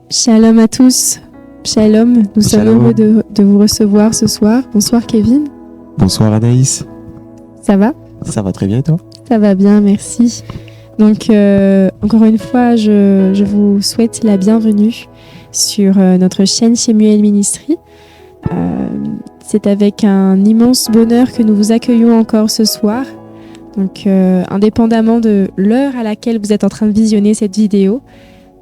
Shalom à tous. Shalom, nous sommes Shalom. heureux de vous recevoir ce soir. Bonsoir Kevin. Bonsoir Anaïs. Ça va ? Ça va très bien toi? Ça va bien, merci. Donc, encore une fois, je vous souhaite la bienvenue sur notre chaîne Shemuel Ministry. C'est avec un immense bonheur que nous vous accueillons encore ce soir. Donc, indépendamment de l'heure à laquelle vous êtes en train de visionner cette vidéo,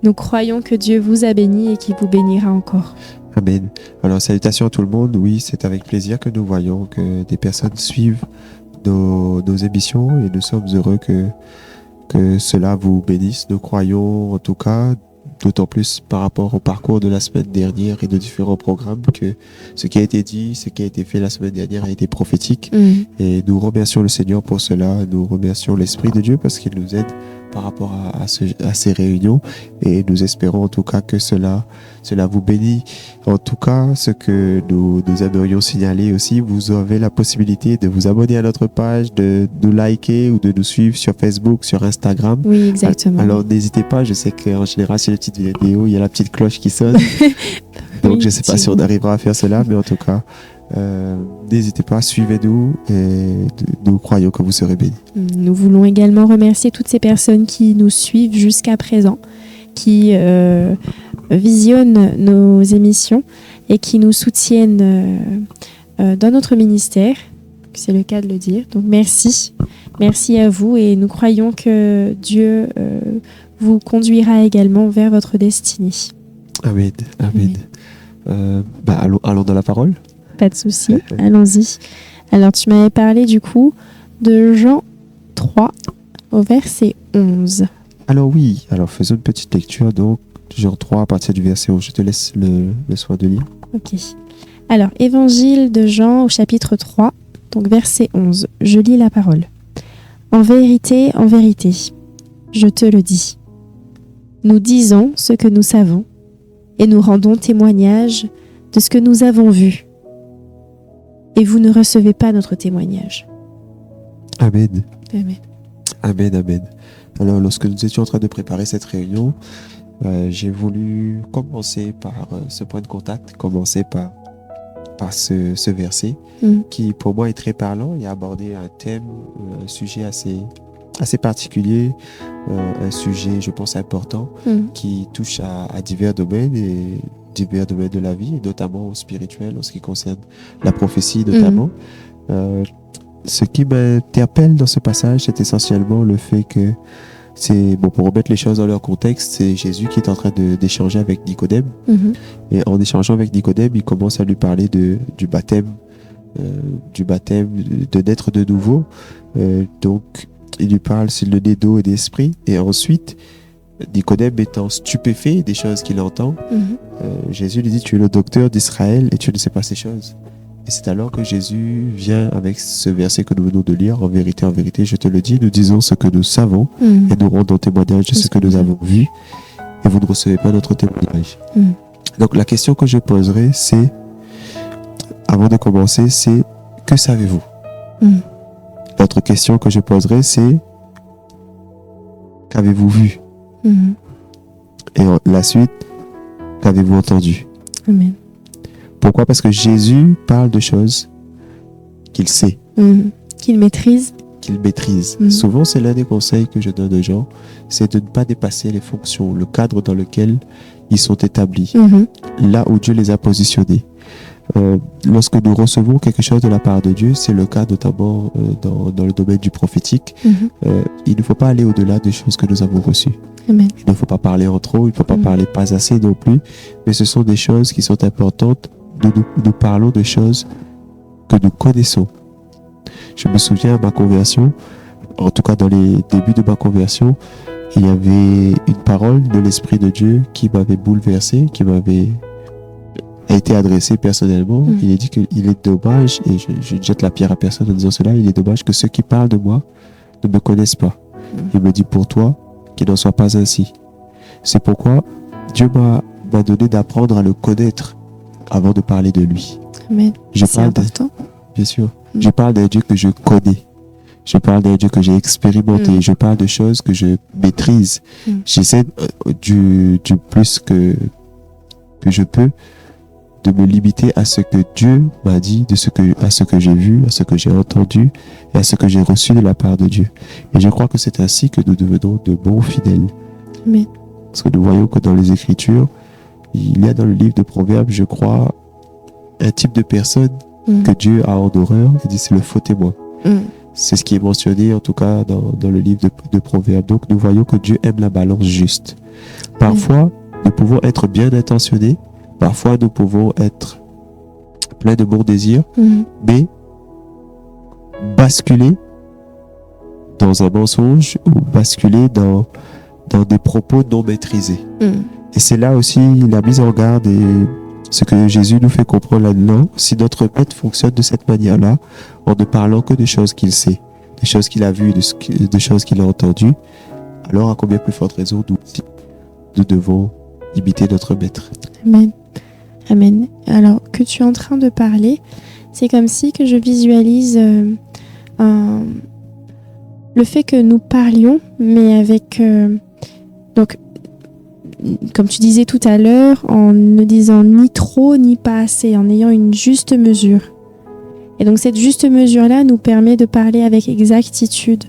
nous croyons que Dieu vous a béni et qu'il vous bénira encore. Amen. Alors salutations à tout le monde. Oui, c'est avec plaisir que nous voyons que des personnes suivent nos émissions et nous sommes heureux que cela vous bénisse. Nous croyons en tout cas, d'autant plus par rapport au parcours de la semaine dernière et de différents programmes, que ce qui a été dit, ce qui a été fait la semaine dernière a été prophétique. Et nous remercions le Seigneur pour cela. Nous remercions l'Esprit de Dieu parce qu'il nous aide par rapport à ces réunions, et nous espérons en tout cas que cela vous bénit. En tout cas, ce que nous aimerions signaler aussi, vous avez la possibilité de vous abonner à notre page, de nous liker ou de nous suivre sur Facebook, sur Instagram. Oui, exactement. Alors n'hésitez pas, je sais qu'en général sur les petites vidéos, il y a la petite cloche qui sonne. Donc Oui, je ne sais pas si on arrivera à faire cela, mais en tout cas, n'hésitez pas, suivez-nous et nous croyons que vous serez bénis. Nous voulons également remercier toutes ces personnes qui nous suivent jusqu'à présent, qui visionnent nos émissions et qui nous soutiennent dans notre ministère. C'est le cas de le dire. Donc merci. Merci à vous et nous croyons que Dieu vous conduira également vers votre destinée. Amen. Amen. Allons dans la parole. Pas de souci, allons-y. Alors, tu m'avais parlé du coup de Jean 3 au verset 11. Alors oui, faisons une petite lecture. Donc, Jean 3 à partir du verset 11. Je te laisse le soin de lire. Ok. Alors, évangile de Jean au chapitre 3, donc verset 11. Je lis la parole. En vérité, je te le dis. Nous disons ce que nous savons et nous rendons témoignage de ce que nous avons vu. Et vous ne recevez pas notre témoignage. Amen. Amen. Amen, amen. Alors, lorsque nous étions en train de préparer cette réunion, j'ai voulu commencer par ce point de contact, commencer par ce verset qui, pour moi, est très parlant et a abordé un thème, un sujet assez particulier, un sujet, je pense, important, qui touche à divers domaines et divers domaines de la vie, et notamment au spirituel, en ce qui concerne la prophétie notamment. Ce qui m'interpelle dans ce passage, c'est essentiellement le fait que pour remettre les choses dans leur contexte, c'est Jésus qui est en train d'échanger avec Nicodème. Et en échangeant avec Nicodème, il commence à lui parler du baptême, de naître de nouveau. Donc, il lui parle sur le nez d'eau et d'esprit. Et ensuite, Nicodème étant stupéfait des choses qu'il entend, Jésus lui dit: tu es le docteur d'Israël et tu ne sais pas ces choses. Et c'est alors que Jésus vient avec ce verset que nous venons de lire: en vérité, je te le dis, nous disons ce que nous savons et nous rendons témoignage de ce que nous avons vu, et vous ne recevez pas notre témoignage. Donc la question que je poserai, c'est, avant de commencer, c'est: que savez-vous? L'autre question que je poserai, c'est: qu'avez-vous vu? Et la suite: qu'avez-vous entendu? Amen. Pourquoi? Parce que Jésus parle de choses qu'il sait, qu'il maîtrise. Souvent, c'est l'un des conseils que je donne aux gens, c'est de ne pas dépasser les fonctions, le cadre dans lequel ils sont établis, là où Dieu les a positionnés. Lorsque nous recevons quelque chose de la part de Dieu, c'est le cas notamment dans le domaine du prophétique, il ne faut pas aller au-delà des choses que nous avons reçues. Amen. Il ne faut pas parler en trop, il ne faut pas parler pas assez non plus, mais ce sont des choses qui sont importantes. Nous parlons de choses que nous connaissons. Je me souviens à ma conversion, en tout cas dans les débuts de ma conversion, il y avait une parole de l'Esprit de Dieu qui m'avait bouleversé, qui m'avait été adressée personnellement. Il est dit qu'il est dommage, et je jette la pierre à personne en disant cela, il est dommage que ceux qui parlent de moi ne me connaissent pas. Il me dit: pour toi, qu'il n'en soit pas ainsi. C'est pourquoi Dieu m'a donné d'apprendre à le connaître avant de parler de lui. Amen. C'est important. Bien sûr. Je parle d'un Dieu que je connais. Je parle d'un Dieu que j'ai expérimenté. Je parle de choses que je maîtrise. J'essaie du plus que que je peux de me limiter à ce que Dieu m'a dit, à ce que j'ai vu, à ce que j'ai entendu et à ce que j'ai reçu de la part de Dieu. Et je crois que c'est ainsi que nous devenons de bons fidèles. Amen. Parce que nous voyons que dans les Écritures, il y a dans le livre de Proverbes, je crois, un type de personne que Dieu a en horreur. Il dit c'est le faux témoin. C'est ce qui est mentionné en tout cas dans le livre de Proverbes. Donc nous voyons que Dieu aime la balance juste. Parfois, nous pouvons être bien intentionnés. Parfois, nous pouvons être pleins de bons désirs, mais basculer dans un mensonge ou basculer dans des propos non maîtrisés. Et c'est là aussi la mise en garde et ce que Jésus nous fait comprendre là-dedans. Si notre maître fonctionne de cette manière-là, en ne parlant que des choses qu'il sait, des choses qu'il a vues, des choses qu'il a entendues, alors à combien plus forte raison nous devons imiter notre maître. Amen. Amen. Alors que tu es en train de parler, c'est comme si que je visualise le fait que nous parlions, mais avec donc comme tu disais tout à l'heure, en ne disant ni trop ni pas assez, en ayant une juste mesure. Et donc cette juste mesure-là nous permet de parler avec exactitude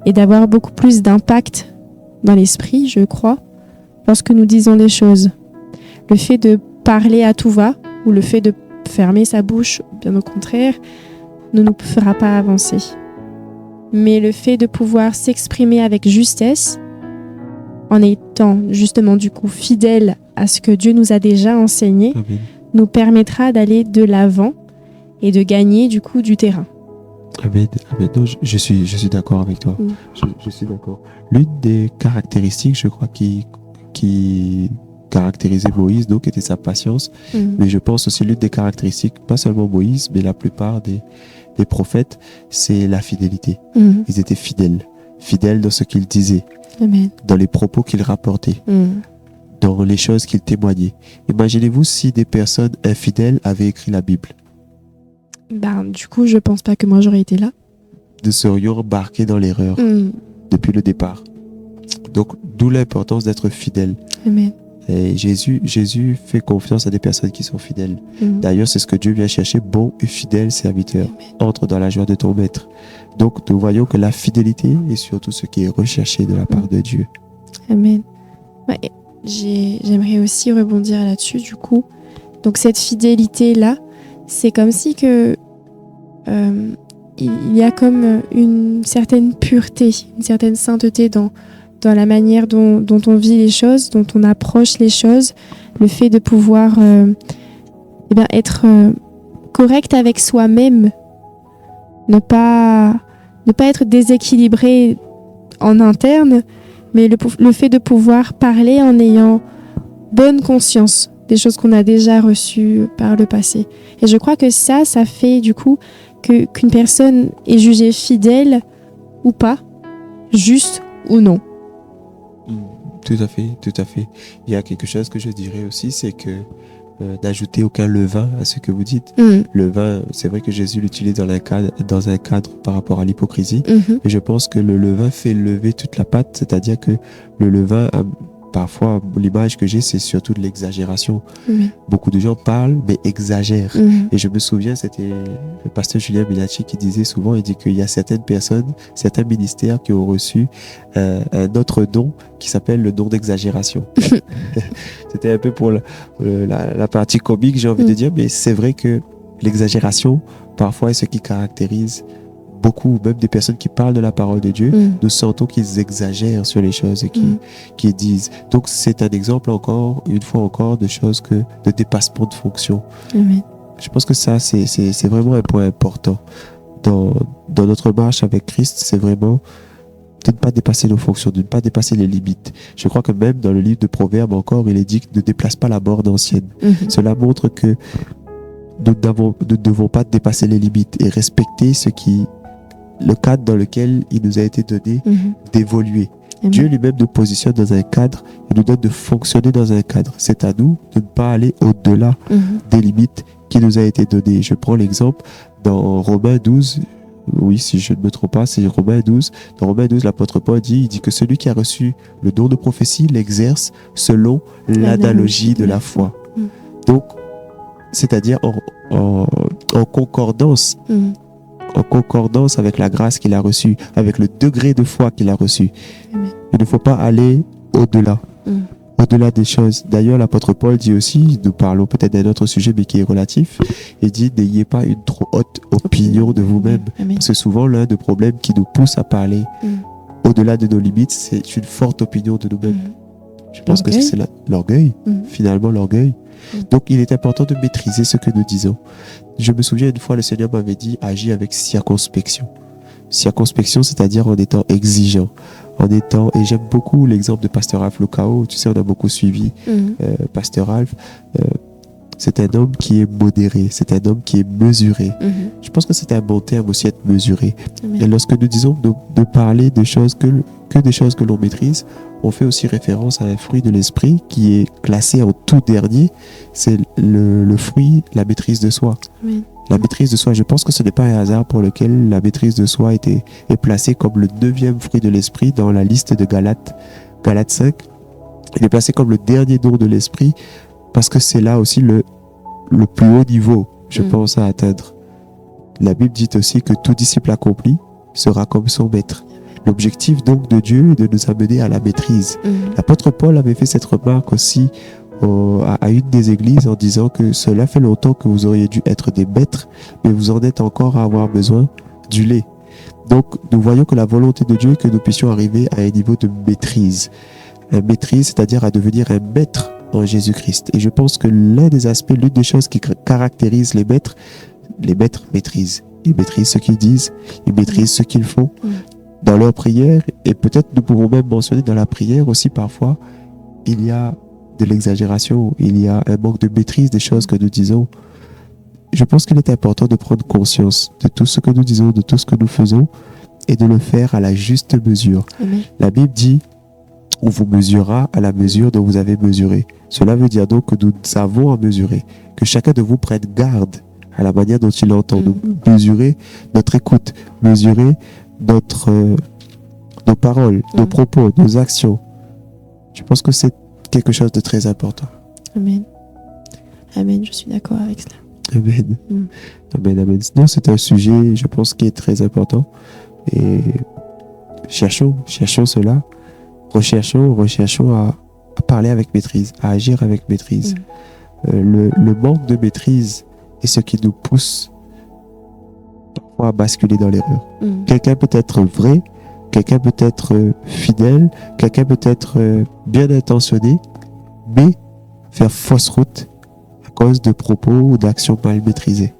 et d'avoir beaucoup plus d'impact dans l'esprit, je crois, lorsque nous disons les choses. Le fait de parler à tout va ou le fait de fermer sa bouche, bien au contraire, ne nous fera pas avancer. Mais le fait de pouvoir s'exprimer avec justesse, en étant justement du coup fidèle à ce que Dieu nous a déjà enseigné, Amen. nous permettra d'aller de l'avant et de gagner du coup du terrain. Amen. Amen. Non, je suis d'accord avec toi. Je suis d'accord. L'une des caractéristiques, je crois, qui caractérisait Moïse, donc, était sa patience. Mais je pense aussi l'une des caractéristiques, pas seulement Moïse, mais la plupart des prophètes, c'est la fidélité. Ils étaient fidèles dans ce qu'ils disaient, Amen. dans les propos qu'ils rapportaient, dans les choses qu'ils témoignaient. Imaginez-vous si des personnes infidèles avaient écrit la Bible. Du coup, je pense pas que moi j'aurais été là. Nous serions embarqués dans l'erreur depuis le départ. Donc, d'où l'importance d'être fidèle. Amen. Et Jésus fait confiance à des personnes qui sont fidèles. D'ailleurs, c'est ce que Dieu vient chercher, bon et fidèle serviteur. Entre dans la joie de ton maître. Donc, nous voyons que la fidélité est surtout ce qui est recherché de la part de Dieu. Amen. Ouais, j'aimerais aussi rebondir là-dessus, du coup. Donc, cette fidélité-là, c'est comme si que il y a comme une certaine pureté, une certaine sainteté dans la manière dont on vit les choses, dont on approche les choses, le fait de pouvoir être correct avec soi-même, ne pas être déséquilibré en interne, mais le fait de pouvoir parler en ayant bonne conscience des choses qu'on a déjà reçues par le passé. Et je crois que ça fait du coup qu'une personne est jugée fidèle ou pas, juste ou non. Tout à fait, tout à fait. Il y a quelque chose que je dirais aussi, c'est que n'ajouter aucun levain à ce que vous dites. Le vin, c'est vrai que Jésus l'utilise dans un cadre par rapport à l'hypocrisie, et je pense que le levain fait lever toute la pâte, c'est-à-dire que le levain, parfois, l'image que j'ai, c'est surtout de l'exagération. Beaucoup de gens parlent, mais exagèrent. Et je me souviens, c'était le pasteur Julien Milacci qui disait souvent, il dit qu'il y a certaines personnes, certains ministères qui ont reçu un autre don qui s'appelle le don d'exagération. C'était un peu pour la partie comique, j'ai envie de dire, mais c'est vrai que l'exagération, parfois, est ce qui caractérise beaucoup, même des personnes qui parlent de la parole de Dieu, nous sentons qu'ils exagèrent sur les choses et qu'ils disent. Donc, c'est un exemple encore, une fois encore, de choses de dépassement de fonction. Je pense que ça, c'est vraiment un point important dans notre marche avec Christ. C'est vraiment de ne pas dépasser nos fonctions, de ne pas dépasser les limites. Je crois que même dans le livre de Proverbes encore, il est dit ne déplace pas la borne ancienne. Cela montre que nous ne devons pas dépasser les limites et respecter le cadre dans lequel il nous a été donné d'évoluer. Dieu lui-même nous positionne dans un cadre et nous donne de fonctionner dans un cadre. C'est à nous de ne pas aller au-delà des limites qui nous a été données. Je prends l'exemple dans Romains 12. Oui, si je ne me trompe pas, c'est Romains 12. Dans Romains 12, l'apôtre Paul dit que celui qui a reçu le don de prophétie l'exerce selon l'analogie de la foi. Donc, c'est-à-dire en concordance, en concordance avec la grâce qu'il a reçue, avec le degré de foi qu'il a reçu. Amen. Il ne faut pas aller au-delà. Au-delà des choses. D'ailleurs, l'apôtre Paul dit aussi, nous parlons peut-être d'un autre sujet, mais qui est relatif, il dit, n'ayez pas une trop haute opinion de vous-même. Amen. Parce que souvent, l'un des problèmes qui nous pousse à parler au-delà de nos limites, c'est une forte opinion de nous-mêmes. Je pense que c'est l'orgueil, finalement l'orgueil. Donc, il est important de maîtriser ce que nous disons. Je me souviens une fois, le Seigneur m'avait dit, agis avec circonspection. Circonspection, c'est-à-dire en étant exigeant. Et j'aime beaucoup l'exemple de Pasteur Alph Lucao. Tu sais, on a beaucoup suivi Pasteur Alph. C'est un homme qui est modéré, c'est un homme qui est mesuré. Je pense que c'est un bon terme aussi, être mesuré. Et lorsque nous disons de parler de choses que des choses que l'on maîtrise, on fait aussi référence à un fruit de l'esprit qui est classé en tout dernier. C'est le fruit, la maîtrise de soi. Amen. La maîtrise de soi, je pense que ce n'est pas un hasard pour lequel la maîtrise de soi est placée comme le 9e fruit de l'esprit dans la liste de Galates 5. Il est placé comme le dernier don de l'esprit parce que c'est là aussi le plus haut niveau, je pense, à atteindre. La Bible dit aussi que tout disciple accompli sera comme son maître. L'objectif donc de Dieu est de nous amener à la maîtrise. L'apôtre Paul avait fait cette remarque aussi à une des églises en disant que cela fait longtemps que vous auriez dû être des maîtres, mais vous en êtes encore à avoir besoin du lait. Donc nous voyons que la volonté de Dieu est que nous puissions arriver à un niveau de maîtrise. Une maîtrise, c'est-à-dire à devenir un maître en Jésus-Christ. Et je pense que l'une des choses qui caractérise les maîtres maîtrisent. Ils maîtrisent ce qu'ils disent, ils maîtrisent ce qu'ils font dans leur prière. Et peut-être nous pouvons même mentionner dans la prière aussi parfois, il y a de l'exagération, il y a un manque de maîtrise des choses que nous disons. Je pense qu'il est important de prendre conscience de tout ce que nous disons, de tout ce que nous faisons et de le faire à la juste mesure. Amen. La Bible dit, on vous mesurera à la mesure dont vous avez mesuré. Cela veut dire donc que nous avons à mesurer, que chacun de vous prenne garde à la manière dont il entend. Nous mesurer notre écoute, mesurer nos paroles, nos propos, nos actions. Je pense que c'est quelque chose de très important. Amen. Amen, je suis d'accord avec cela. Amen. Amen. Non, c'est un sujet, je pense, qui est très important. Et cherchons cela. Recherchons à parler avec maîtrise, à agir avec maîtrise. Le manque de maîtrise est ce qui nous pousse parfois à basculer dans l'erreur. Quelqu'un peut être vrai, quelqu'un peut être fidèle, quelqu'un peut être bien intentionné, mais faire fausse route à cause de propos ou d'actions mal maîtrisées.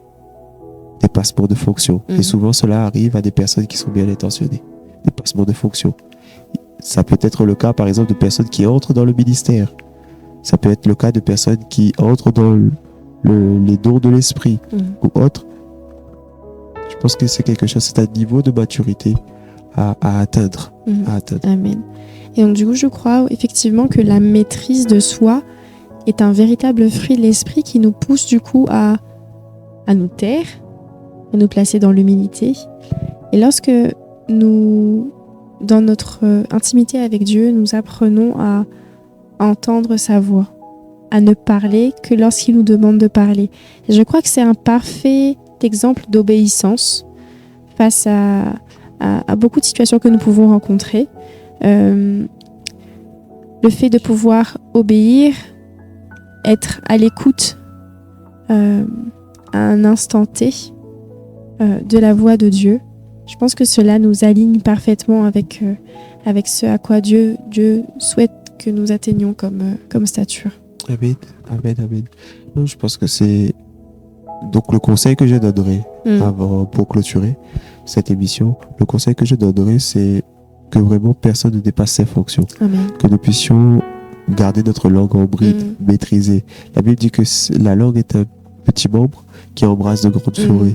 Des passements de fonction. Et souvent, cela arrive à des personnes qui sont bien intentionnées. Des passements de fonction. Ça peut être le cas, par exemple, de personnes qui entrent dans le ministère. Ça peut être le cas de personnes qui entrent dans les dons de l'esprit ou autres. Je pense que c'est quelque chose, c'est un niveau de maturité à atteindre. Amen. Et donc, du coup, je crois effectivement que la maîtrise de soi est un véritable fruit de l'esprit qui nous pousse, du coup, à nous taire, à nous placer dans l'humilité. Et lorsque nous, dans notre intimité avec Dieu, nous apprenons à entendre sa voix, à ne parler que lorsqu'il nous demande de parler. Et je crois que c'est un parfait exemple d'obéissance face à beaucoup de situations que nous pouvons rencontrer. Le fait de pouvoir obéir, être à l'écoute à un instant T de la voix de Dieu, je pense que cela nous aligne parfaitement avec ce à quoi Dieu souhaite que nous atteignions comme stature. Amen. Non, je pense que c'est donc le conseil que je donnerai pour clôturer cette émission. Le conseil que je donnerai, c'est que vraiment personne ne dépasse ses fonctions. Amen. Que nous puissions garder notre langue en bride, maîtriser. La Bible dit que la langue est un petit membre qui embrasse de grandes forêts.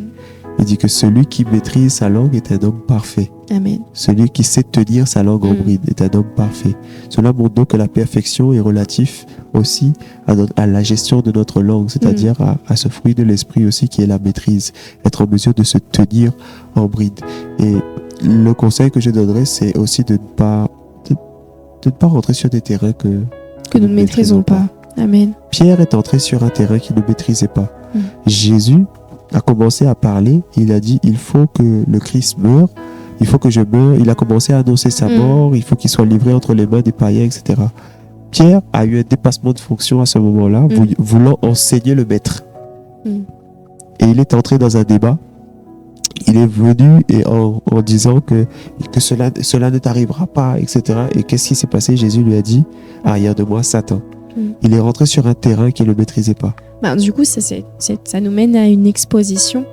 Il dit que celui qui maîtrise sa langue est un homme parfait. Amen. Celui qui sait tenir sa langue en bride est un homme parfait. Cela montre donc que la perfection est relative aussi à la gestion de notre langue, c'est-à-dire à ce fruit de l'esprit aussi qui est la maîtrise, être en mesure de se tenir en bride. Et le conseil que je donnerais, c'est aussi de ne pas rentrer sur des terrains que nous ne maîtrisons pas. Amen. Pierre est entré sur un terrain qu'il ne maîtrisait pas. Mm. Jésus a commencé à parler. Il a dit, il faut que le Christ meure. Il faut que je meure. Il a commencé à annoncer sa mort. Il faut qu'il soit livré entre les mains des païens, etc. Pierre a eu un dépassement de fonction à ce moment-là, voulant enseigner le maître. Mm. Et il est entré dans un débat. Il est venu et en disant que cela ne t'arrivera pas, etc. Et qu'est-ce qui s'est passé? Jésus lui a dit, arrière de moi, Satan. Il est rentré sur un terrain qu'il ne maîtrisait pas. Du coup, ça nous mène à une exposition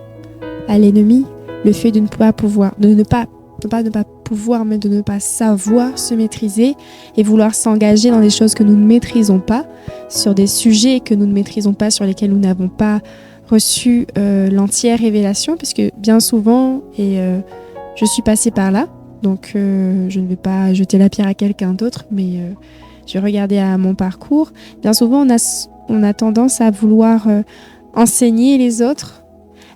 à l'ennemi. Le fait de ne pas pouvoir, de ne pas pouvoir, mais de ne pas savoir se maîtriser et vouloir s'engager dans des choses que nous ne maîtrisons pas, sur des sujets que nous ne maîtrisons pas, sur lesquels nous n'avons pas reçu l'entière révélation, puisque bien souvent, et je suis passée par là, donc je ne vais pas jeter la pierre à quelqu'un d'autre, mais je vais regarder à mon parcours. Bien souvent, on a tendance à vouloir enseigner les autres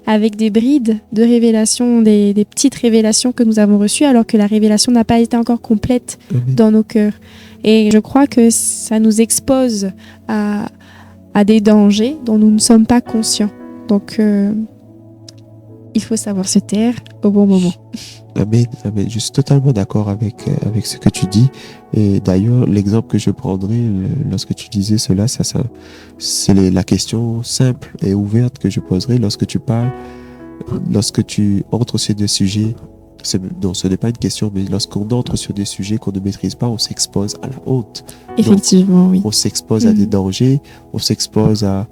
avec des brides de révélation, des petites révélations que nous avons reçues, alors que la révélation n'a pas été encore complète dans nos cœurs. Et je crois que ça nous expose à des dangers dont nous ne sommes pas conscients. Donc, il faut savoir se taire au bon moment. Amen, amen. Je suis totalement d'accord avec ce que tu dis. Et d'ailleurs, l'exemple que je prendrai lorsque tu disais cela, c'est la question simple et ouverte que je poserai lorsque tu parles, lorsque tu entres sur des sujets. Non, ce n'est pas une question, mais lorsqu'on entre sur des sujets qu'on ne maîtrise pas, on s'expose à la honte. Effectivement, donc, oui. On s'expose à des dangers, on s'expose à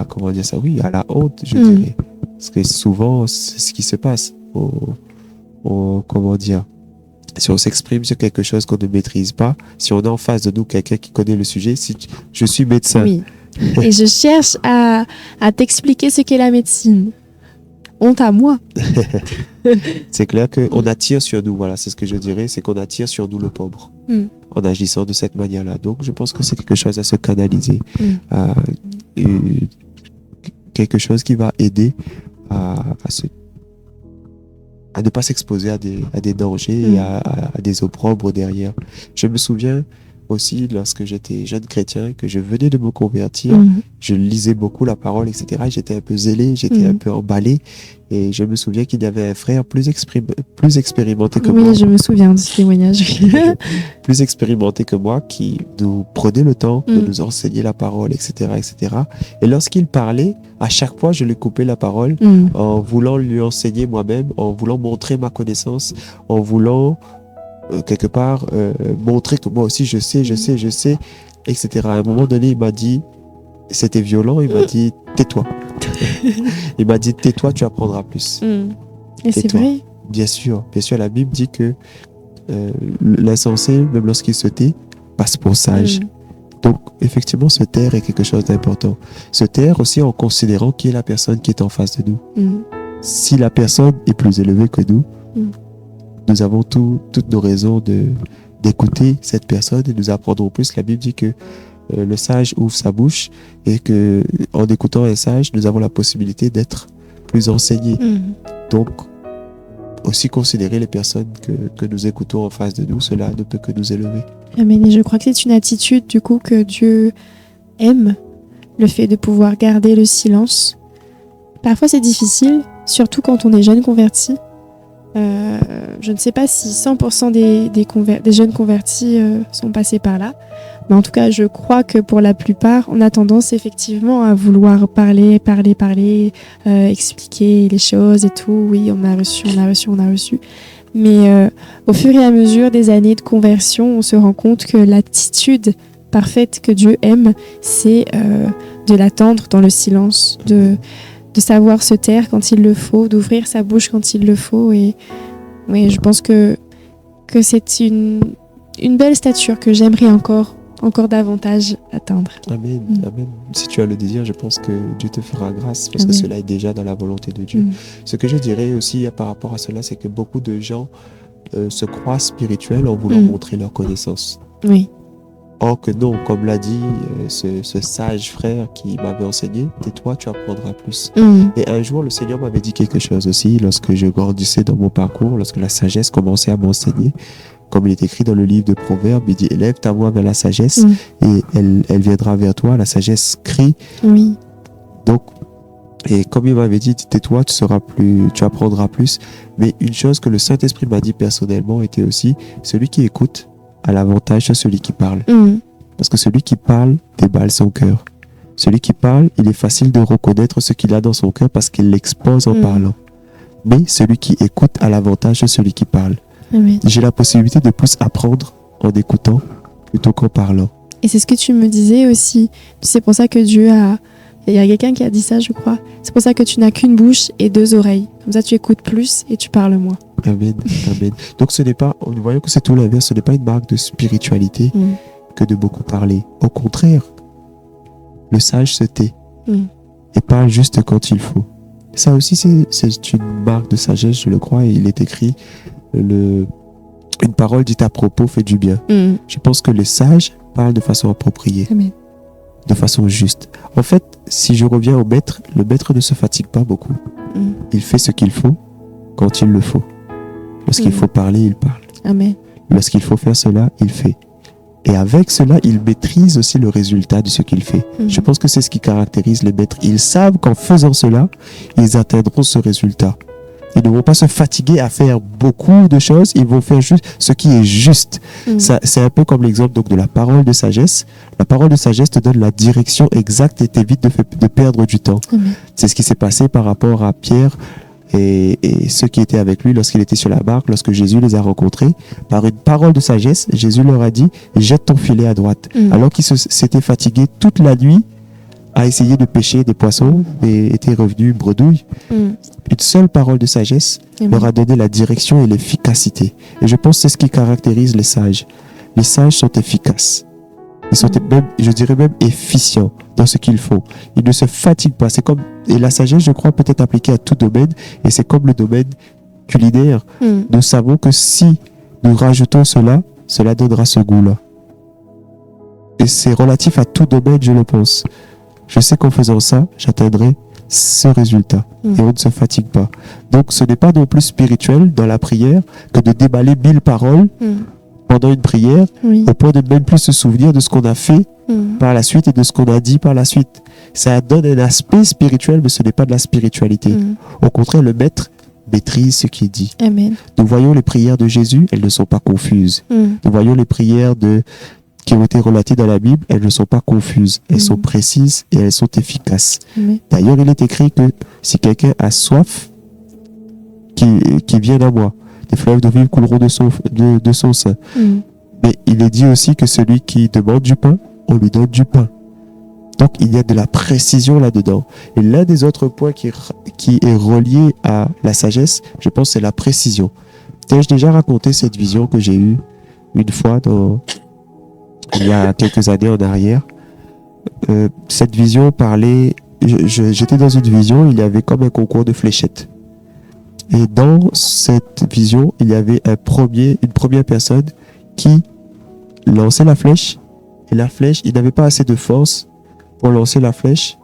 comment dire ça, oui, à la honte, je dirais. Parce que souvent, c'est ce qui se passe. Comment dire, si on s'exprime sur quelque chose qu'on ne maîtrise pas, si on a en face de nous quelqu'un qui connaît le sujet, je suis médecin. Oui. Et je cherche à t'expliquer ce qu'est la médecine. Honte à moi. C'est clair qu'on attire sur nous, voilà, c'est ce que je dirais, c'est qu'on attire sur nous le pauvre en agissant de cette manière-là. Donc, je pense que c'est quelque chose à se canaliser, quelque chose qui va aider à ne pas s'exposer à des dangers et à des opprobres derrière. Je me souviens aussi, lorsque j'étais jeune chrétien, que je venais de me convertir, je lisais beaucoup la parole, etc. J'étais un peu zélé, j'étais un peu emballé. Et je me souviens qu'il y avait un frère plus expérimenté que moi. Oui, je me souviens de ce témoignage. Plus expérimenté que moi, qui nous prenait le temps de nous enseigner la parole, etc., etc. Et lorsqu'il parlait, à chaque fois, je lui coupais la parole en voulant lui enseigner moi-même, en voulant montrer ma connaissance, en voulant quelque part montrer que moi aussi je sais, etc. À un moment donné, il m'a dit, c'était violent, il m'a dit, tais-toi. Il m'a dit, tais-toi, tu apprendras plus. Et c'est vrai. Bien sûr, la Bible dit que l'insensé, même lorsqu'il se tait, passe pour sage. Donc, effectivement, se taire est quelque chose d'important. Se taire aussi en considérant qui est la personne qui est en face de nous. Si la personne est plus élevée que nous, nous avons toutes nos raisons d'écouter cette personne et nous apprendrons plus. La Bible dit que le sage ouvre sa bouche et que en écoutant un sage, nous avons la possibilité d'être plus enseignés. Donc, aussi considérer les personnes que nous écoutons en face de nous, cela ne peut que nous élever. Amen. Et je crois que c'est une attitude du coup que Dieu aime, le fait de pouvoir garder le silence. Parfois c'est difficile, surtout quand on est jeune converti. Je ne sais pas si 100% des jeunes convertis sont passés par là, mais en tout cas je crois que pour la plupart on a tendance effectivement à vouloir parler, expliquer les choses et tout. Oui, on a reçu, mais au fur et à mesure des années de conversion, on se rend compte que l'attitude parfaite que Dieu aime, c'est de l'attendre dans le silence, de savoir se taire quand il le faut, d'ouvrir sa bouche quand il le faut. Et oui, je pense que c'est une belle stature que j'aimerais encore davantage atteindre. Amen, amen. Si tu as le désir, je pense que Dieu te fera grâce parce que cela est déjà dans la volonté de Dieu. Ce que je dirais aussi par rapport à cela, c'est que beaucoup de gens se croient spirituels en voulant montrer leur connaissance. Oui. Or que non, comme l'a dit ce sage frère qui m'avait enseigné, tais-toi, tu apprendras plus. Et un jour, le Seigneur m'avait dit quelque chose aussi, lorsque je grandissais dans mon parcours, lorsque la sagesse commençait à m'enseigner. Comme il est écrit dans le livre de Proverbes, il dit, élève ta voix vers la sagesse et elle viendra vers toi. La sagesse crie. Oui. Donc, et comme il m'avait dit, tais-toi, tu apprendras plus. Mais une chose que le Saint-Esprit m'a dit personnellement était aussi, celui qui écoute a l'avantage de celui qui parle. Parce que celui qui parle déballe son cœur. Celui qui parle, il est facile de reconnaître ce qu'il a dans son cœur parce qu'il l'expose en parlant. Mais celui qui écoute a l'avantage de celui qui parle. Amen. J'ai la possibilité de plus apprendre en écoutant plutôt qu'en parlant. Et c'est ce que tu me disais aussi. C'est pour ça que Dieu a... Il y a quelqu'un qui a dit ça, je crois. C'est pour ça que tu n'as qu'une bouche et 2 oreilles. Comme ça, tu écoutes plus et tu parles moins. Amen. Amen. Donc, ce n'est pas... Nous voyons que c'est tout l'inverse. Ce n'est pas une marque de spiritualité que de beaucoup parler. Au contraire, le sage se tait et parle juste quand il faut. Ça aussi, c'est une marque de sagesse, je le crois. Et il est écrit... Une parole dite à propos fait du bien. Je pense que les sages parlent de façon appropriée, Amen. de façon juste. En fait, si je reviens au maître, le maître ne se fatigue pas beaucoup. Il fait ce qu'il faut quand il le faut. Lorsqu'il faut parler, il parle. Amen. Lorsqu'il faut faire cela, il fait. Et avec cela, il maîtrise aussi le résultat de ce qu'il fait. Je pense que c'est ce qui caractérise les maîtres. Ils savent qu'en faisant cela, ils atteindront ce résultat. Ils ne vont pas se fatiguer à faire beaucoup de choses, ils vont faire juste ce qui est juste. C'est un peu comme l'exemple donc, de la parole de sagesse. La parole de sagesse te donne la direction exacte et t'évite de perdre du temps. C'est ce qui s'est passé par rapport à Pierre et ceux qui étaient avec lui lorsqu'il était sur la barque, lorsque Jésus les a rencontrés. Par une parole de sagesse, Jésus leur a dit « Jette ton filet à droite ». Alors qu'ils s'étaient fatigués toute la nuit à essayer de pêcher des poissons et étaient revenus bredouilles. Une seule parole de sagesse leur a donné la direction et l'efficacité. Et je pense que c'est ce qui caractérise les sages. Les sages sont efficaces. Ils sont même, je dirais même efficients dans ce qu'ils font. Ils ne se fatiguent pas. C'est comme, et la sagesse, je crois, peut être appliquée à tout domaine. Et c'est comme le domaine culinaire. Nous savons que si nous rajoutons cela, cela donnera ce goût-là. Et c'est relatif à tout domaine, je le pense. Je sais qu'en faisant ça, j'atteindrai ce résultat. Et on ne se fatigue pas. Donc, ce n'est pas non plus spirituel dans la prière que de déballer 1000 paroles pendant une prière au point de même plus se souvenir de ce qu'on a fait par la suite et de ce qu'on a dit par la suite. Ça donne un aspect spirituel, mais ce n'est pas de la spiritualité. Au contraire, le maître maîtrise ce qui est dit. Amen. Nous voyons les prières de Jésus, elles ne sont pas confuses. Nous voyons les prières qui ont été relatées dans la Bible, elles ne sont pas confuses. Elles sont précises et elles sont efficaces. D'ailleurs, il est écrit que si quelqu'un a soif, qui vienne à moi, des fleuves d'eau vive couleront de son sein. Mais il est dit aussi que celui qui demande du pain, on lui donne du pain. Donc, il y a de la précision là-dedans. Et l'un des autres points qui est relié à la sagesse, je pense, c'est la précision. T'ai-je déjà raconté cette vision que j'ai eue une fois il y a quelques années en arrière. Cette vision parlait... J'étais dans une vision, il y avait comme un concours de fléchettes. Et dans cette vision, il y avait une première personne qui lançait la flèche. Et la flèche, il n'avait pas assez de force pour lancer la flèche.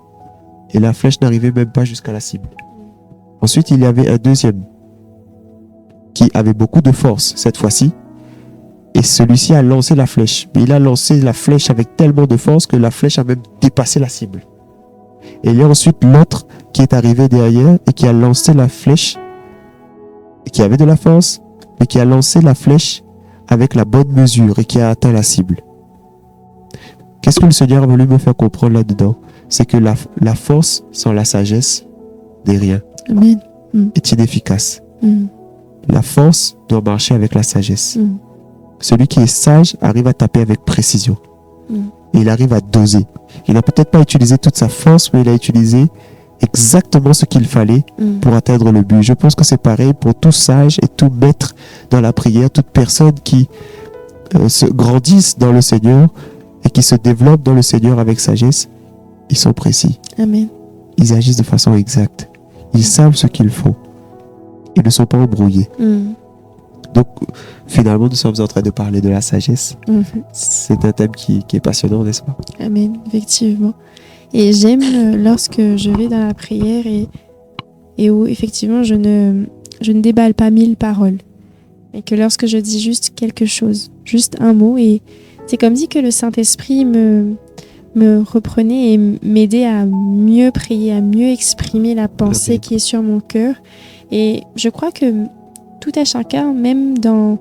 Et la flèche n'arrivait même pas jusqu'à la cible. Ensuite, il y avait un deuxième qui avait beaucoup de force cette fois-ci. Et celui-ci a lancé la flèche. Mais il a lancé la flèche avec tellement de force que la flèche a même dépassé la cible. Et il y a ensuite l'autre qui est arrivé derrière et qui a lancé la flèche, et qui avait de la force, mais qui a lancé la flèche avec la bonne mesure et qui a atteint la cible. Qu'est-ce que le Seigneur a voulu me faire comprendre là-dedans? C'est que la force sans la sagesse n'est rien. Amen. Est inefficace. La force doit marcher avec la sagesse. Celui qui est sage arrive à taper avec précision. Et il arrive à doser. Il n'a peut-être pas utilisé toute sa force, mais il a utilisé exactement ce qu'il fallait pour atteindre le but. Je pense que c'est pareil pour tout sage et tout maître dans la prière, toute personne qui se grandissent dans le Seigneur et qui se développe dans le Seigneur avec sagesse. Ils sont précis. Amen. Ils agissent de façon exacte. Ils savent ce qu'ils font. Ils ne sont pas embrouillés. Donc, finalement, nous sommes en train de parler de la sagesse. Mhm. C'est un thème qui est passionnant, n'est-ce pas? Amen, effectivement. Et j'aime lorsque je vais dans la prière et où effectivement je ne déballe pas 1000 paroles. Et que lorsque je dis juste quelque chose, juste un mot, et c'est comme si que le Saint-Esprit me reprenait et m'aidait à mieux prier, à mieux exprimer la pensée Amen. qui est sur mon cœur. Et je crois que tout à chacun, même dans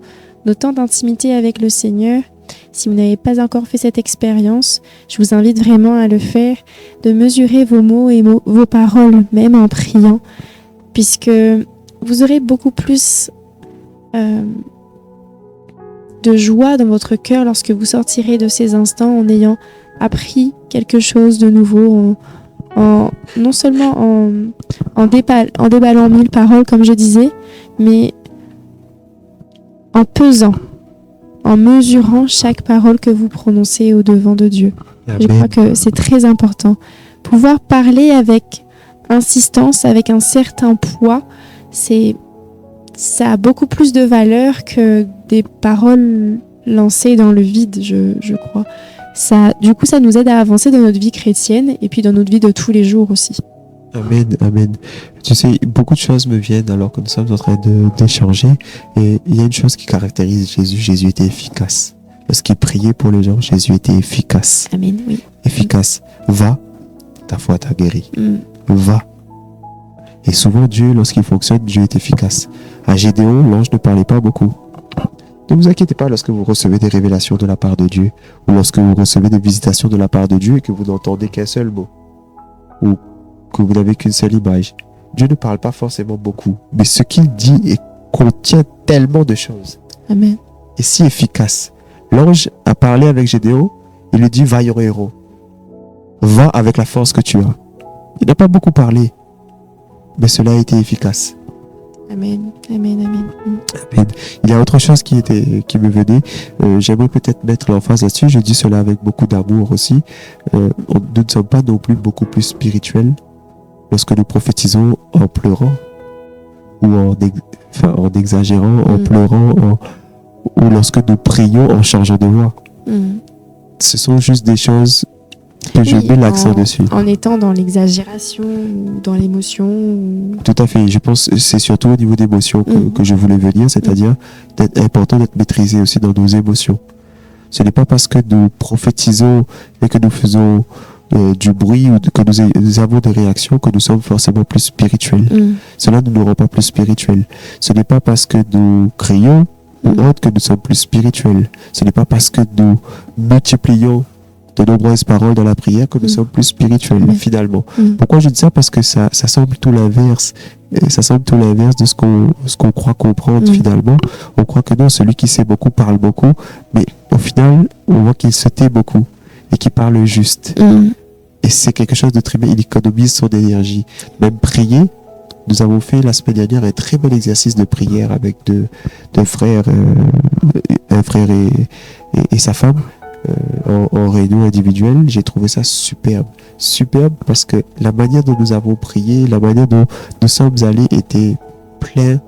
nos temps d'intimité avec le Seigneur, si vous n'avez pas encore fait cette expérience, je vous invite vraiment à le faire, de mesurer vos mots et vos paroles, même en priant, puisque vous aurez beaucoup plus de joie dans votre cœur lorsque vous sortirez de ces instants en ayant appris quelque chose de nouveau, non seulement en déballant 1000 paroles, comme je disais, mais en pesant, en mesurant chaque parole que vous prononcez au devant de Dieu. Amen. Je crois que c'est très important. Pouvoir parler avec insistance, avec un certain poids, ça a beaucoup plus de valeur que des paroles lancées dans le vide, je crois. Du coup, ça nous aide à avancer dans notre vie chrétienne et puis dans notre vie de tous les jours aussi. Amen, amen. Tu sais, beaucoup de choses me viennent alors que nous sommes en train d'échanger. Et il y a une chose qui caractérise Jésus. Jésus était efficace. Lorsqu'il priait pour les gens, Jésus était efficace. Amen, oui. Efficace. Va, ta foi t'a guéri. Mm. Va. Et souvent, Dieu, lorsqu'il fonctionne, Dieu est efficace. À Gédéon, l'ange ne parlait pas beaucoup. Ne vous inquiétez pas lorsque vous recevez des révélations de la part de Dieu, ou lorsque vous recevez des visitations de la part de Dieu et que vous n'entendez qu'un seul mot, ou que vous n'avez qu'une seule image. Dieu ne parle pas forcément beaucoup, mais ce qu'il dit contient tellement de choses. Amen. Et si efficace. L'ange a parlé avec Gédéon, il lui dit, vaillant héros, va avec la force que tu as. Il n'a pas beaucoup parlé, mais cela a été efficace. Amen, amen, amen. Amen. Il y a autre chose qui me venait. J'aimerais peut-être mettre l'emphase là-dessus. Je dis cela avec beaucoup d'amour aussi. Nous ne sommes pas non plus beaucoup plus spirituels lorsque nous prophétisons en pleurant ou en exagérant, en pleurant, ou lorsque nous prions en changeant de voix. Ce sont juste des choses que je mets l'accent dessus. En étant dans l'exagération, ou dans l'émotion. Tout à fait. Je pense que c'est surtout au niveau d'émotion que je voulais venir, c'est-à-dire d'être important d'être maîtrisé aussi dans nos émotions. Ce n'est pas parce que nous prophétisons et que nous faisons du bruit ou que nous avons des réactions que nous sommes forcément plus spirituels. Cela ne nous rend pas plus spirituels. Ce n'est pas parce que nous crions ou autre que nous sommes plus spirituels. Ce n'est pas parce que nous multiplions de nombreuses paroles dans la prière que nous sommes plus spirituels, finalement. Pourquoi je dis ça? Parce que ça semble tout l'inverse. Ça semble tout l'inverse de ce qu'on croit comprendre, finalement. On croit que non, celui qui sait beaucoup parle beaucoup, mais au final, on voit qu'il se tait beaucoup et qu'il parle juste. Et c'est quelque chose de très bien. Il économise son énergie. Même prier, nous avons fait la semaine dernière un très bon exercice de prière avec deux frères, un frère et sa femme. En réunion individuelle, j'ai trouvé ça superbe. Superbe parce que la manière dont nous avons prié, la manière dont nous sommes allés était plein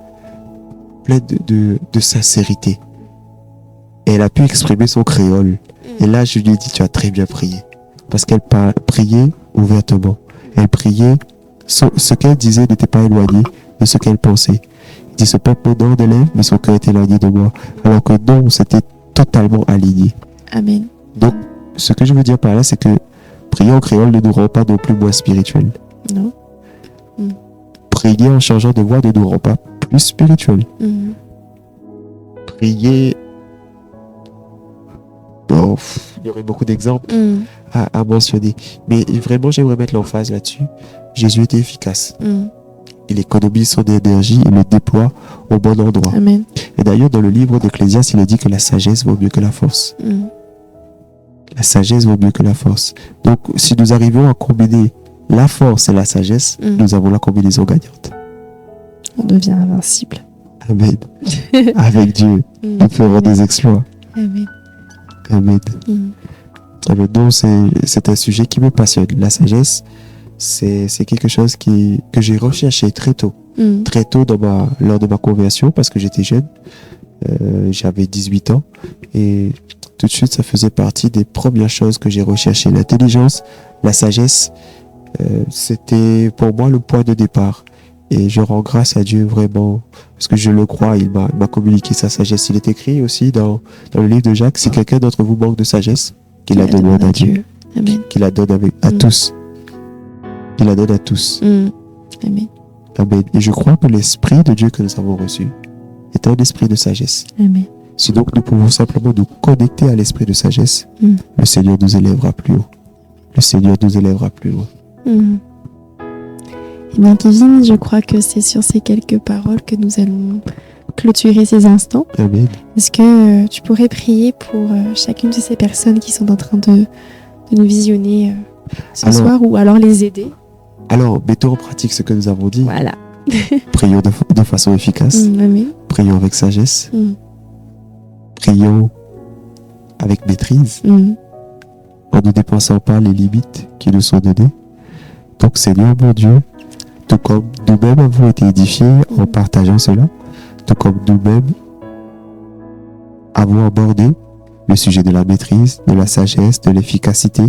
de sincérité. Et elle a pu exprimer son créole. Et là, je lui ai dit, tu as très bien prié. Parce qu'elle priait ouvertement. Elle priait, ce qu'elle disait n'était pas éloigné de ce qu'elle pensait. Il dit, ce peuple m'honore des lèvres, mais son cœur est éloigné de moi. Alors que non, c'était totalement aligné. Amen. Donc, ce que je veux dire par là, c'est que prier en créole ne nous rend pas non plus moins spirituels. Non. Prier en changeant de voix ne nous rend pas plus spirituels. Prier... Oh, il y aurait beaucoup d'exemples à mentionner. Mais vraiment, j'aimerais mettre l'emphase là-dessus. Jésus était efficace. Il économise son énergie et le déploie au bon endroit. Amen. Et d'ailleurs, dans le livre d'Ecclésiaste, il est dit que la sagesse vaut mieux que la force. La sagesse vaut mieux que la force. Donc, si nous arrivons à combiner la force et la sagesse, nous avons la combinaison gagnante. On devient invincible. Amen. Avec Dieu, nous ferons des exploits. Amen. Amen. Amen. Donc, c'est un sujet qui me passionne. La sagesse, c'est quelque chose que j'ai recherché très tôt. Très tôt lors de ma conversion, parce que j'étais jeune. J'avais 18 ans et tout de suite, ça faisait partie des premières choses que j'ai recherchées. L'intelligence, la sagesse, c'était pour moi le point de départ. Et je rends grâce à Dieu vraiment, parce que je le crois, il m'a communiqué sa sagesse. Il est écrit aussi dans le livre de Jacques, si quelqu'un d'entre vous manque de sagesse, qu'il la demande à Dieu. Amen. Qu'il la donne à tous. Il la donne à tous. Amen. Amen. Et je crois que l'esprit de Dieu que nous avons reçu est un esprit de sagesse. Amen. Si donc nous pouvons simplement nous connecter à l'esprit de sagesse, le Seigneur nous élèvera plus haut. Le Seigneur nous élèvera plus loin. Et bien, Kevin, je crois que c'est sur ces quelques paroles que nous allons clôturer ces instants. Amen. Est-ce que tu pourrais prier pour chacune de ces personnes qui sont en train de nous visionner ce soir, ou alors les aider? Alors, mettons en pratique ce que nous avons dit. Voilà. Prions de façon efficace. Amen. Prions avec sagesse. Prions avec maîtrise. En ne dépassant pas les limites qui nous sont données. Donc, Seigneur, mon Dieu, tout comme nous-mêmes avons été édifiés en partageant cela, tout comme nous-mêmes avons abordé le sujet de la maîtrise, de la sagesse, de l'efficacité,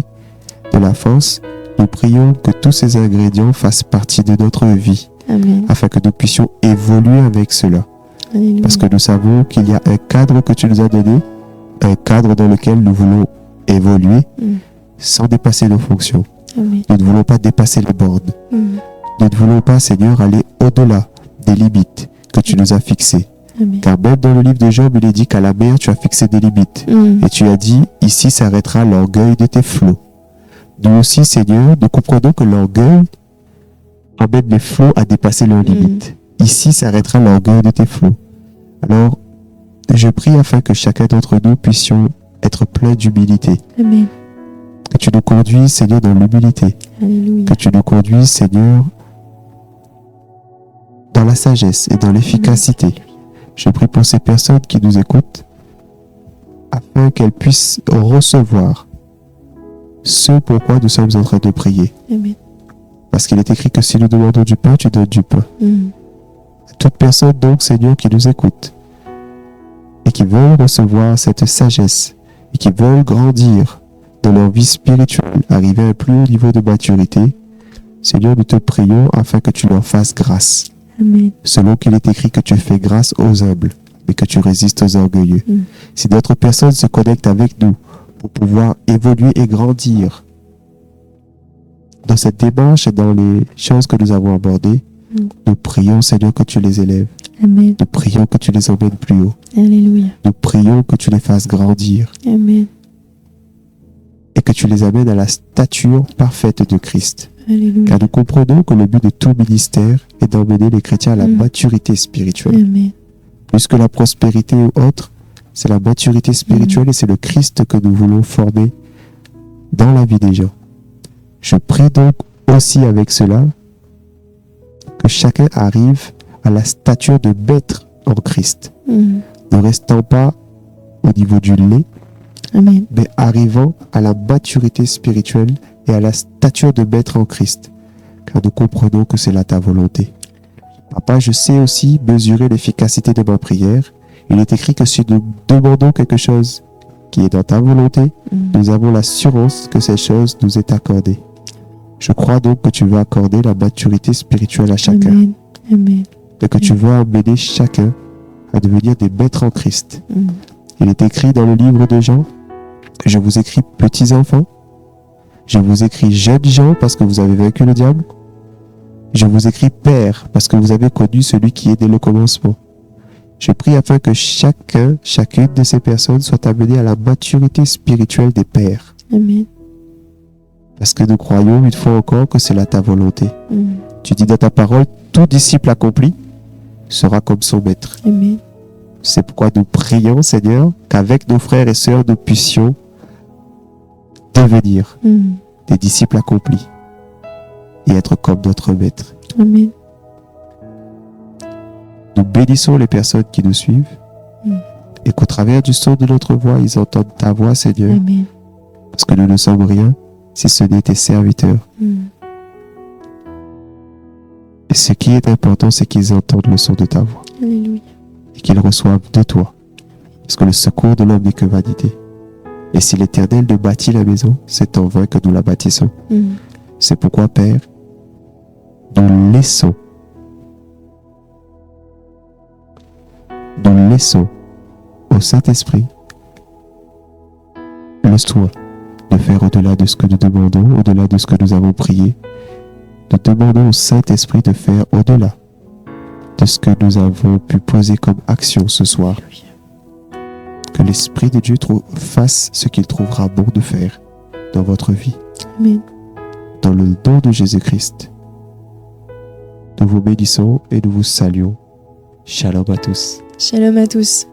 de la force, nous prions que tous ces ingrédients fassent partie de notre vie. Amen. Afin que nous puissions évoluer avec cela. Alléluia. Parce que nous savons qu'il y a un cadre que tu nous as donné, un cadre dans lequel nous voulons évoluer sans dépasser nos fonctions. Amen. Nous ne voulons pas dépasser les bornes. Nous ne voulons pas, Seigneur, aller au-delà des limites que tu nous as fixées. Amen. Car même dans le livre de Job, il est dit qu'à la mer, tu as fixé des limites. Et tu as dit, ici s'arrêtera l'orgueil de tes flots. Nous aussi, Seigneur, nous comprenons que l'orgueil emmène les flots à dépasser leurs limites. Ici s'arrêtera l'orgueil de tes flots. Alors, je prie afin que chacun d'entre nous puissions être plein d'humilité. Amen. Que tu nous conduises, Seigneur, dans l'humilité. Alléluia. Que tu nous conduises, Seigneur, dans la sagesse et dans l'efficacité. Je prie pour ces personnes qui nous écoutent afin qu'elles puissent recevoir ce pourquoi nous sommes en train de prier. Amen. Parce qu'il est écrit que si nous demandons du pain, tu donnes du pain. Toute personne donc, Seigneur, qui nous écoute et qui veulent recevoir cette sagesse et qui veulent grandir dans leur vie spirituelle, arriver à un plus haut niveau de maturité, Seigneur, nous te prions afin que tu leur fasses grâce. Amen. Selon qu'il est écrit que tu fais grâce aux humbles, mais que tu résistes aux orgueilleux. Si d'autres personnes se connectent avec nous pour pouvoir évoluer et grandir dans cette démarche et dans les choses que nous avons abordées, nous prions, Seigneur, que tu les élèves. Amen. Nous prions que tu les emmènes plus haut. Alléluia. Nous prions que tu les fasses grandir Amen. et que tu les amènes à la stature parfaite de Christ. Alléluia. Car nous comprenons que le but de tout ministère est d'emmener les chrétiens à la maturité spirituelle. Amen. Plus que la prospérité ou autre, c'est la maturité spirituelle et c'est le Christ que nous voulons former dans la vie des gens. Je prie donc aussi avec cela que chacun arrive à la stature de maître en Christ, ne restant pas au niveau du lait, Amen. mais arrivant à la maturité spirituelle et à la stature de maître en Christ, car nous comprenons que c'est là ta volonté. Papa, je sais aussi mesurer l'efficacité de ma prière. Il est écrit que si nous demandons quelque chose qui est dans ta volonté, nous avons l'assurance que cette chose nous est accordée. Je crois donc que tu veux accorder la maturité spirituelle à chacun. Amen. Amen. Et que tu veux emmener chacun à devenir des maîtres en Christ. Il est écrit dans le livre de Jean, je vous écris petits enfants, je vous écris jeunes gens parce que vous avez vaincu le diable, je vous écris père parce que vous avez connu celui qui est dès le commencement. Je prie afin que chacune de ces personnes soit amenée à la maturité spirituelle des pères. Amen. Parce que nous croyons une fois encore que c'est là ta volonté. Tu dis dans ta parole, tout disciple accompli sera comme son maître. Amen. C'est pourquoi nous prions, Seigneur, qu'avec nos frères et sœurs, nous puissions devenir des disciples accomplis et être comme notre maître. Amen. Nous bénissons les personnes qui nous suivent et qu'au travers du son de notre voix, ils entendent ta voix, Seigneur. Amen. Parce que nous ne sommes rien si ce n'est tes serviteurs. Et ce qui est important, c'est qu'ils entendent le son de ta voix Alléluia. et qu'ils reçoivent de toi Parce que le secours de l'homme n'est que vanité. Et si l'Éternel ne bâtit la maison, c'est en vain que nous la bâtissons. C'est pourquoi, Père, nous laissons au Saint-Esprit le soin de faire au-delà de ce que nous demandons, au-delà de ce que nous avons prié. Nous demandons au Saint-Esprit de faire au-delà de ce que nous avons pu poser comme action ce soir. Que l'Esprit de Dieu fasse ce qu'il trouvera bon de faire dans votre vie. Amen. Dans le nom de Jésus-Christ, nous vous bénissons et nous vous saluons. Shalom à tous. Shalom à tous.